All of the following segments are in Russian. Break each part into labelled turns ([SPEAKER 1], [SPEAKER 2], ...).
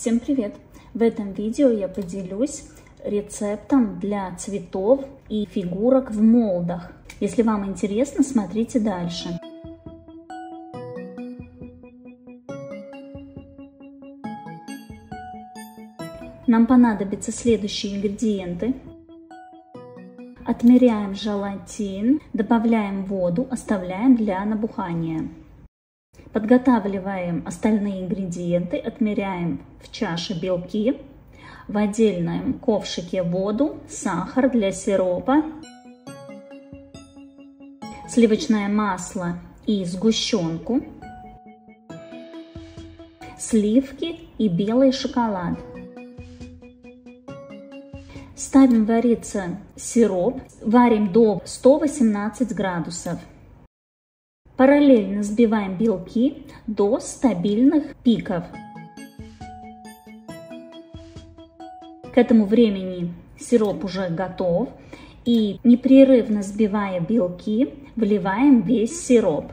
[SPEAKER 1] Всем привет! В этом видео я поделюсь рецептом для цветов и фигурок в молдах. Если вам интересно, смотрите дальше. Нам понадобятся следующие ингредиенты. Отмеряем желатин, добавляем воду, оставляем для набухания. Подготавливаем остальные ингредиенты, отмеряем в чаше белки, в отдельном ковшике воду, сахар для сиропа, сливочное масло и сгущенку, сливки и белый шоколад. Ставим вариться сироп, варим до 118 градусов. Параллельно взбиваем белки до стабильных пиков. К этому времени сироп уже готов, и непрерывно взбивая белки, вливаем весь сироп.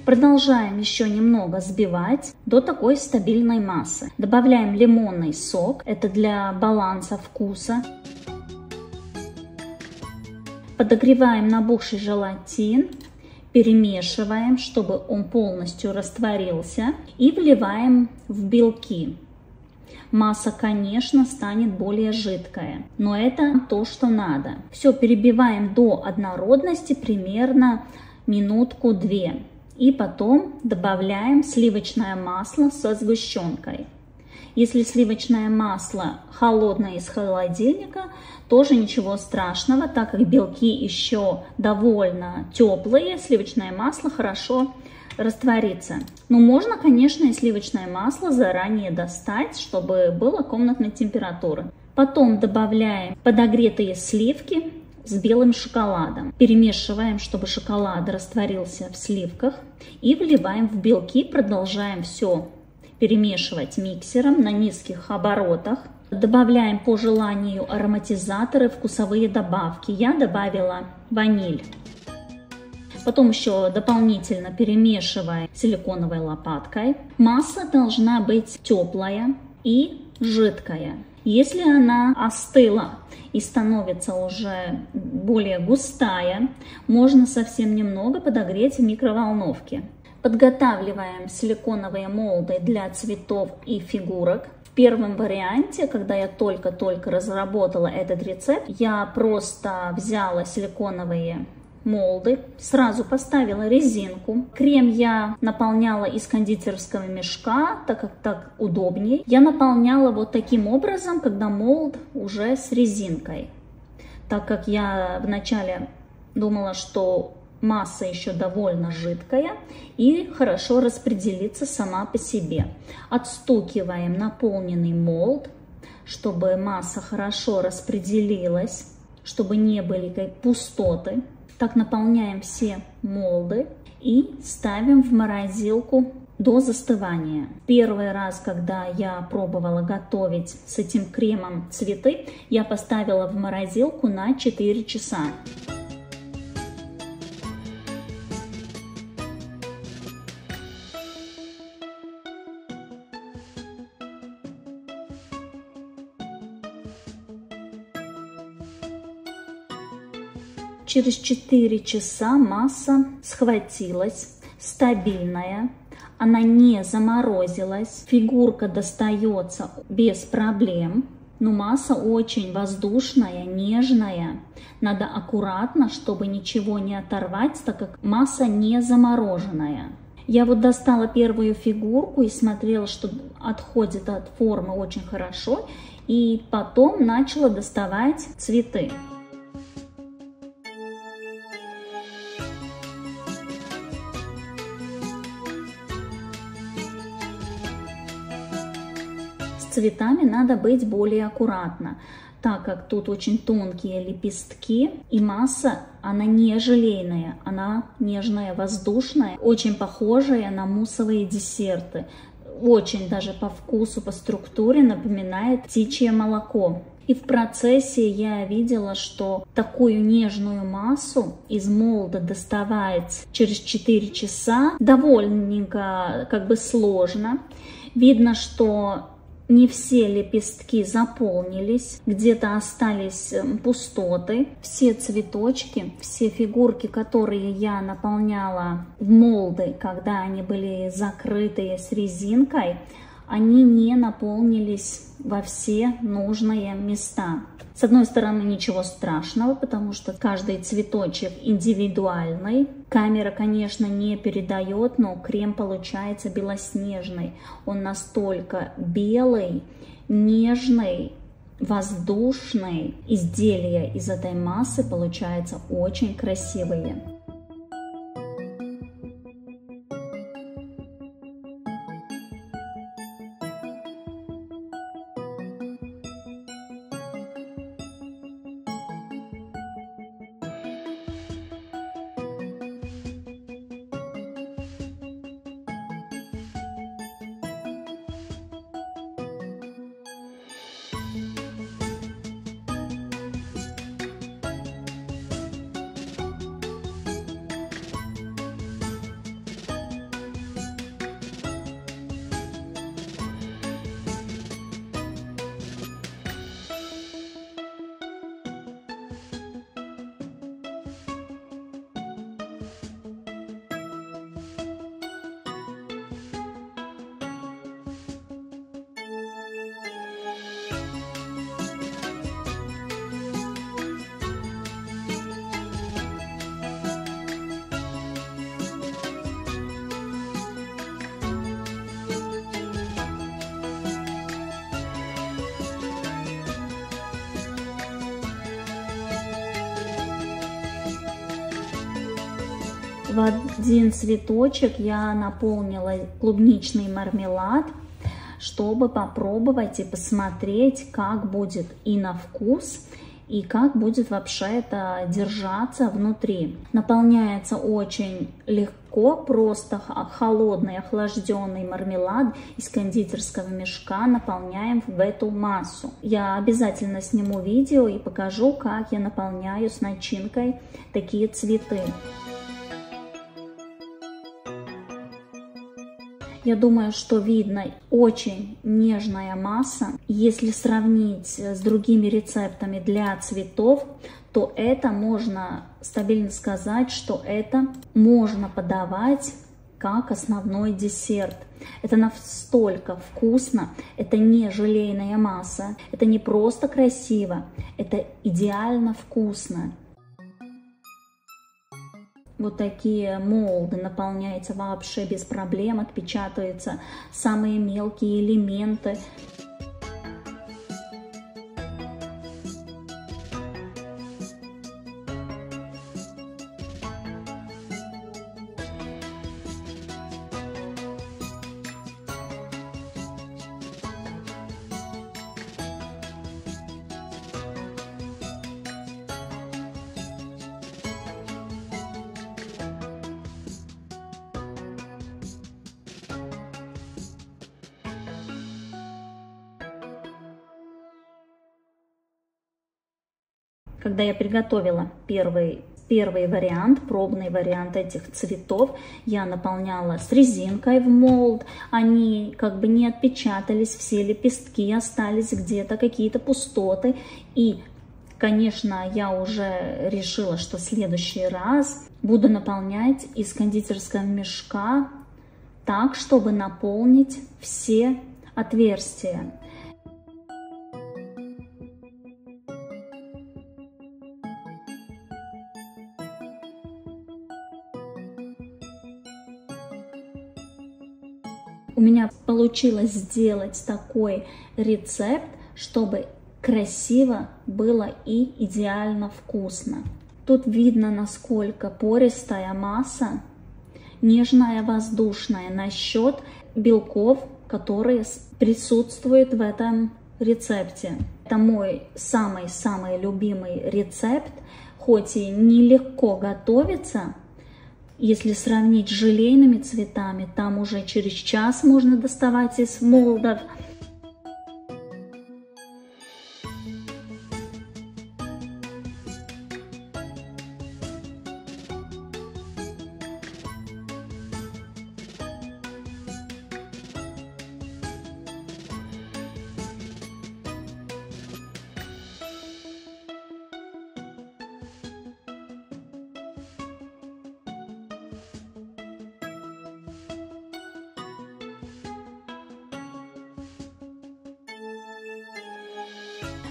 [SPEAKER 1] Продолжаем еще немного взбивать до такой стабильной массы. Добавляем лимонный сок, это для баланса вкуса. Подогреваем набухший желатин, перемешиваем, чтобы он полностью растворился, и вливаем в белки. Масса, конечно, станет более жидкая, но это то, что надо. Все перебиваем до однородности примерно минутку-две. И потом добавляем сливочное масло со сгущенкой. Если сливочное масло холодное из холодильника, тоже ничего страшного, так как белки еще довольно теплые, сливочное масло хорошо растворится. Но можно, конечно, и сливочное масло заранее достать, чтобы было комнатной температуры. Потом добавляем подогретые сливки с белым шоколадом. Перемешиваем, чтобы шоколад растворился в сливках, и вливаем в белки, продолжаем все перемешивать миксером на низких оборотах. Добавляем по желанию ароматизаторы, вкусовые добавки. Я добавила ваниль. Потом еще дополнительно перемешиваем силиконовой лопаткой. Масса должна быть теплая и жидкая. Если она остыла и становится уже более густая, можно совсем немного подогреть в микроволновке. Подготавливаем силиконовые молды для цветов и фигурок. В первом варианте, когда я только-только разработала этот рецепт, я просто взяла силиконовые молды, сразу поставила резинку. Крем я наполняла из кондитерского мешка, так как так удобнее. Я наполняла вот таким образом, когда молд уже с резинкой. Так как я вначале думала, что масса еще довольно жидкая и хорошо распределится сама по себе. Отстукиваем наполненный молд, чтобы масса хорошо распределилась, чтобы не были пустоты. Так наполняем все молды и ставим в морозилку до застывания. Первый раз, когда я пробовала готовить с этим кремом цветы, я поставила в морозилку на 4 часа. Через 4 часа масса схватилась, стабильная, она не заморозилась, фигурка достается без проблем, но масса очень воздушная, нежная. Надо аккуратно, чтобы ничего не оторвать, так как масса не замороженная. Я вот достала первую фигурку и смотрела, что отходит от формы очень хорошо, и потом начала доставать цветы. Цветами надо быть более аккуратно, так как тут очень тонкие лепестки, и масса, она не желейная, она нежная, воздушная, очень похожая на муссовые десерты. Очень даже по вкусу, по структуре напоминает птичье молоко. И в процессе я видела, что такую нежную массу из молда доставать через 4 часа довольненько сложно. Видно, что не все лепестки заполнились, где-то остались пустоты. Все цветочки, все фигурки, которые я наполняла в молды, когда они были закрытые с резинкой, они не наполнились во все нужные места. С одной стороны, ничего страшного, потому что каждый цветочек индивидуальный. Камера, конечно, не передает, но крем получается белоснежный. Он настолько белый, нежный, воздушный. Изделия из этой массы получаются очень красивые. В один цветочек я наполнила клубничный мармелад, чтобы попробовать и посмотреть, как будет и на вкус, и как будет вообще это держаться внутри. Наполняется очень легко, просто холодный охлажденный мармелад из кондитерского мешка наполняем в эту массу. Я обязательно сниму видео и покажу, как я наполняю с начинкой такие цветы. Я думаю, что видно, очень нежная масса. Если сравнить с другими рецептами для цветов, то это можно стабильно сказать, что это можно подавать как основной десерт. Это настолько вкусно, это не желейная масса, это не просто красиво, это идеально вкусно. Вот такие молды наполняются вообще без проблем, отпечатываются самые мелкие элементы. Когда я приготовила первый вариант, пробный вариант этих цветов, я наполняла с резинкой в молд. Они не отпечатались, все лепестки остались где-то, какие-то пустоты. И, конечно, я уже решила, что в следующий раз буду наполнять из кондитерского мешка так, чтобы наполнить все отверстия. У меня получилось сделать такой рецепт, чтобы красиво было и идеально вкусно. Тут видно, насколько пористая масса, нежная, воздушная, насчет белков, которые присутствуют в этом рецепте. Это мой самый-самый любимый рецепт, хоть и нелегко готовится. Если сравнить с желейными цветами, там уже через час можно доставать из молдов.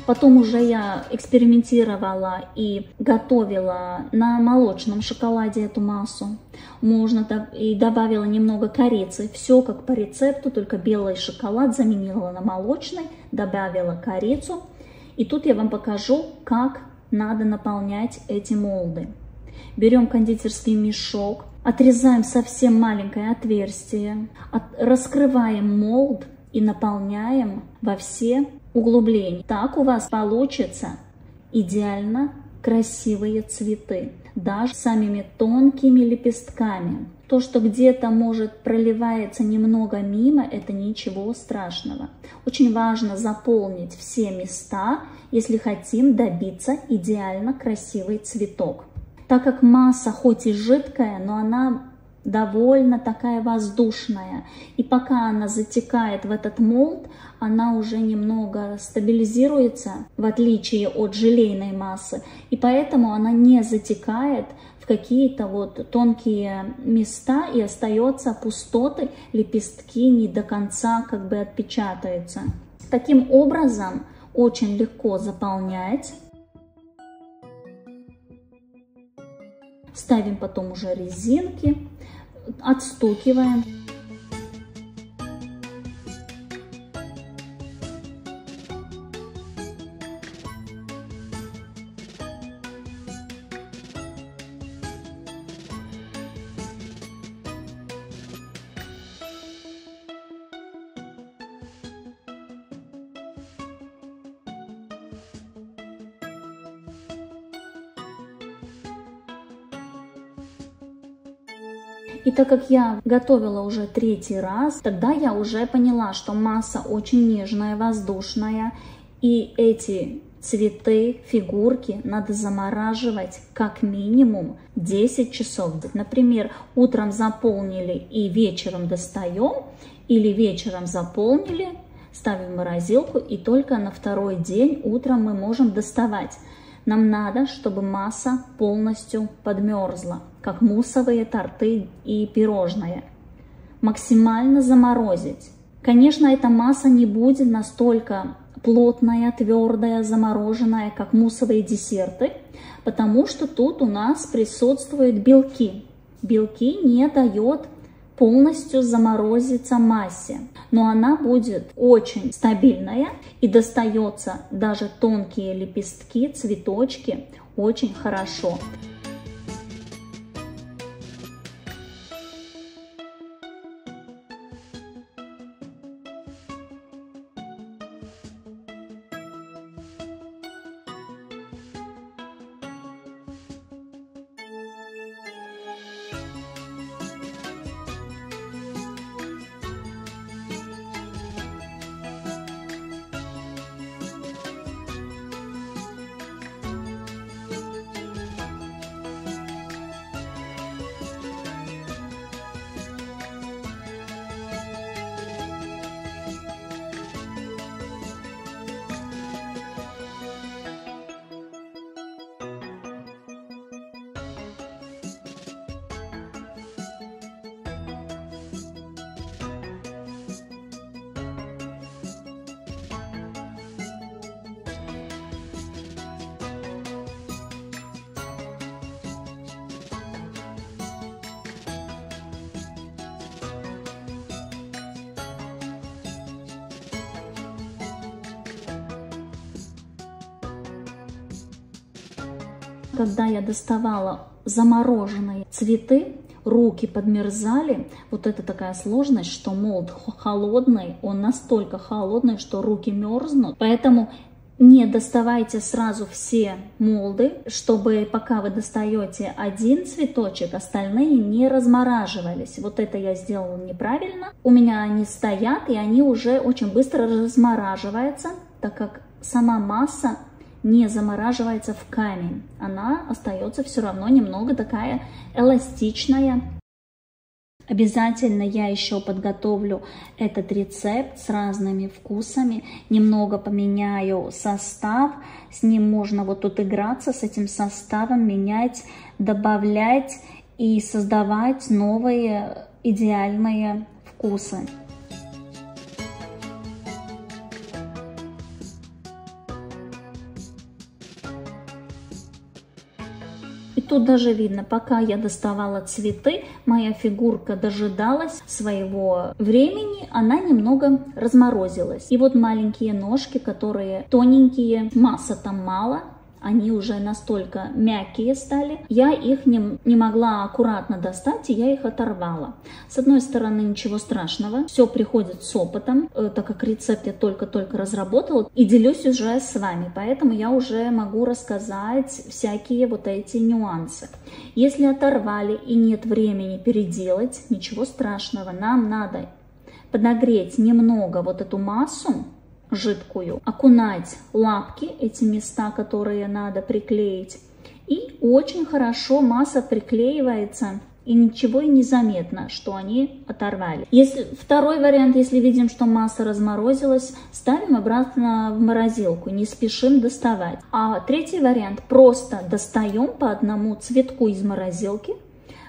[SPEAKER 1] Потом уже я экспериментировала и готовила на молочном шоколаде эту массу. И добавила немного корицы. Все как по рецепту, только белый шоколад заменила на молочный, добавила корицу. И тут я вам покажу, как надо наполнять эти молды. Берем кондитерский мешок, отрезаем совсем маленькое отверстие, раскрываем молд и наполняем во все углубления. Так у вас получится идеально красивые цветы, даже с самыми тонкими лепестками. То, что где-то может проливается немного мимо, это ничего страшного. Очень важно заполнить все места, если хотим добиться идеально красивый цветок. Так как масса хоть и жидкая, но она довольно такая воздушная. И пока она затекает в этот молд, она уже немного стабилизируется, в отличие от желейной массы. И поэтому она не затекает в какие-то вот тонкие места и остается пустоты, лепестки не до конца как бы отпечатаются. Таким образом очень легко заполнять. Ставим потом уже резинки, отстукиваем. И так как я готовила уже 3-й раз, тогда я уже поняла, что масса очень нежная, воздушная. И эти цветы, фигурки надо замораживать как минимум 10 часов. Например, утром заполнили и вечером достаем, или вечером заполнили, ставим в морозилку, и только на 2-й день утром мы можем доставать. Нам надо, чтобы масса полностью подмерзла, как муссовые торты и пирожные. Максимально заморозить. Конечно, эта масса не будет настолько плотная, твердая, замороженная, как муссовые десерты, потому что тут у нас присутствуют белки. Белки не дают полностью заморозиться массе, но она будет очень стабильная и достается даже тонкие лепестки, цветочки очень хорошо. Когда я доставала замороженные цветы, руки подмерзали. Вот это такая сложность, что молд холодный, он настолько холодный, что руки мерзнут. Поэтому не доставайте сразу все молды, чтобы пока вы достаете один цветочек, остальные не размораживались. Вот это я сделала неправильно. У меня они стоят, и они уже очень быстро размораживаются, так как сама масса не замораживается в камень. Она остается все равно немного такая эластичная. Обязательно я еще подготовлю этот рецепт с разными вкусами. Немного поменяю состав. С ним можно вот тут играться, с этим составом, менять, добавлять и создавать новые идеальные вкусы. И тут даже видно, пока я доставала цветы, моя фигурка дожидалась своего времени, она немного разморозилась. И вот маленькие ножки, которые тоненькие, масса там мало, они уже настолько мягкие стали, я их не могла аккуратно достать, и я их оторвала. С одной стороны, ничего страшного, все приходит с опытом, так как рецепт я только-только разработала и делюсь уже с вами, поэтому я уже могу рассказать всякие вот эти нюансы. Если оторвали и нет времени переделать, ничего страшного, нам надо подогреть немного вот эту массу жидкую, окунать лапки, эти места, которые надо приклеить, и очень хорошо масса приклеивается, и ничего и не заметно, что они оторвали. Второй вариант, если видим, что масса разморозилась, ставим обратно в морозилку, не спешим доставать. А третий вариант, просто достаем по одному цветку из морозилки,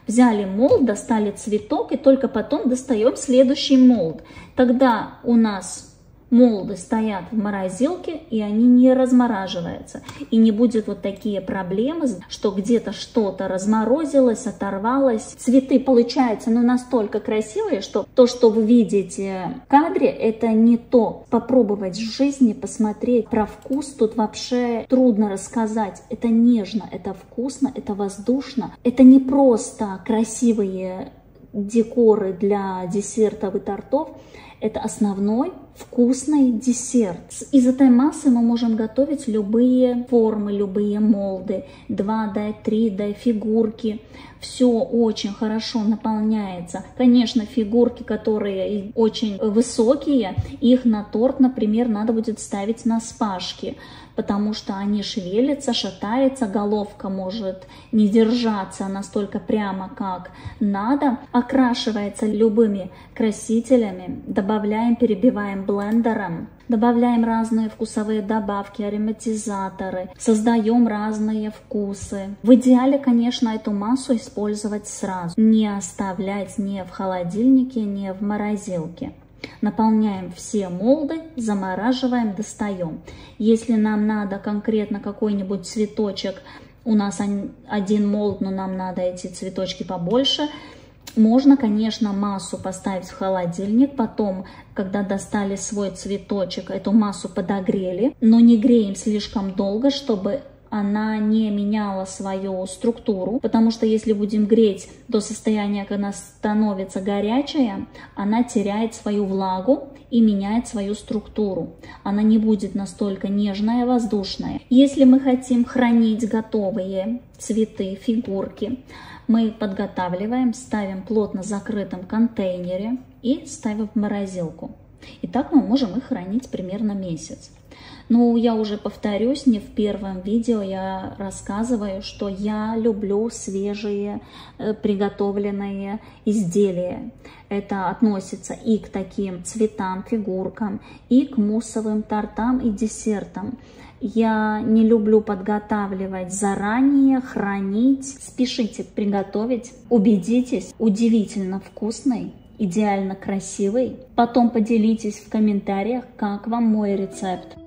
[SPEAKER 1] взяли молд, достали цветок, и только потом достаем следующий молд. Тогда у нас молды стоят в морозилке, и они не размораживаются. И не будет вот такие проблемы, что где-то что-то разморозилось, оторвалось. Цветы получаются настолько красивые, что то, что вы видите в кадре, это не то. Попробовать в жизни, посмотреть про вкус, тут вообще трудно рассказать. Это нежно, это вкусно, это воздушно. Это не просто красивые декоры для десертов и тортов. Это основной вкусный десерт. Из этой массы мы можем готовить любые формы, любые молды, 2D, 3D, фигурки. Все очень хорошо наполняется. Конечно, фигурки, которые очень высокие, их на торт, например, надо будет ставить на спашки, потому что они шевелятся, шатаются, головка может не держаться настолько прямо, как надо. Окрашивается любыми красителями, добавляем, перебиваем блендером, добавляем разные вкусовые добавки, ароматизаторы, создаем разные вкусы. В идеале, конечно, эту массу использовать сразу, не оставлять ни в холодильнике, ни в морозилке. Наполняем все молды, замораживаем, достаем. Если нам надо конкретно какой-нибудь цветочек, у нас один молд, но нам надо эти цветочки побольше, можно, конечно, массу поставить в холодильник, потом, когда достали свой цветочек, эту массу подогрели, но не греем слишком долго, чтобы она не меняла свою структуру, потому что если будем греть до состояния, когда она становится горячая, она теряет свою влагу и меняет свою структуру. Она не будет настолько нежная, воздушная. Если мы хотим хранить готовые цветы, фигурки, мы подготавливаем, ставим в плотно закрытом контейнере и ставим в морозилку. И так мы можем их хранить примерно месяц. Ну, я уже повторюсь, не в первом видео я рассказываю, что я люблю свежие приготовленные изделия. Это относится и к таким цветам, фигуркам, и к муссовым тортам и десертам. Я не люблю подготавливать заранее, хранить. Спешите приготовить, убедитесь, удивительно вкусный, идеально красивый. Потом поделитесь в комментариях, как вам мой рецепт.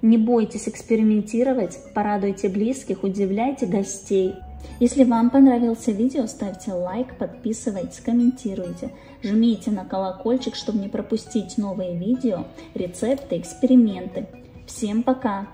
[SPEAKER 1] Не бойтесь экспериментировать, порадуйте близких, удивляйте гостей. Если вам понравилось видео, ставьте лайк, подписывайтесь, комментируйте. Жмите на колокольчик, чтобы не пропустить новые видео, рецепты, эксперименты. Всем пока!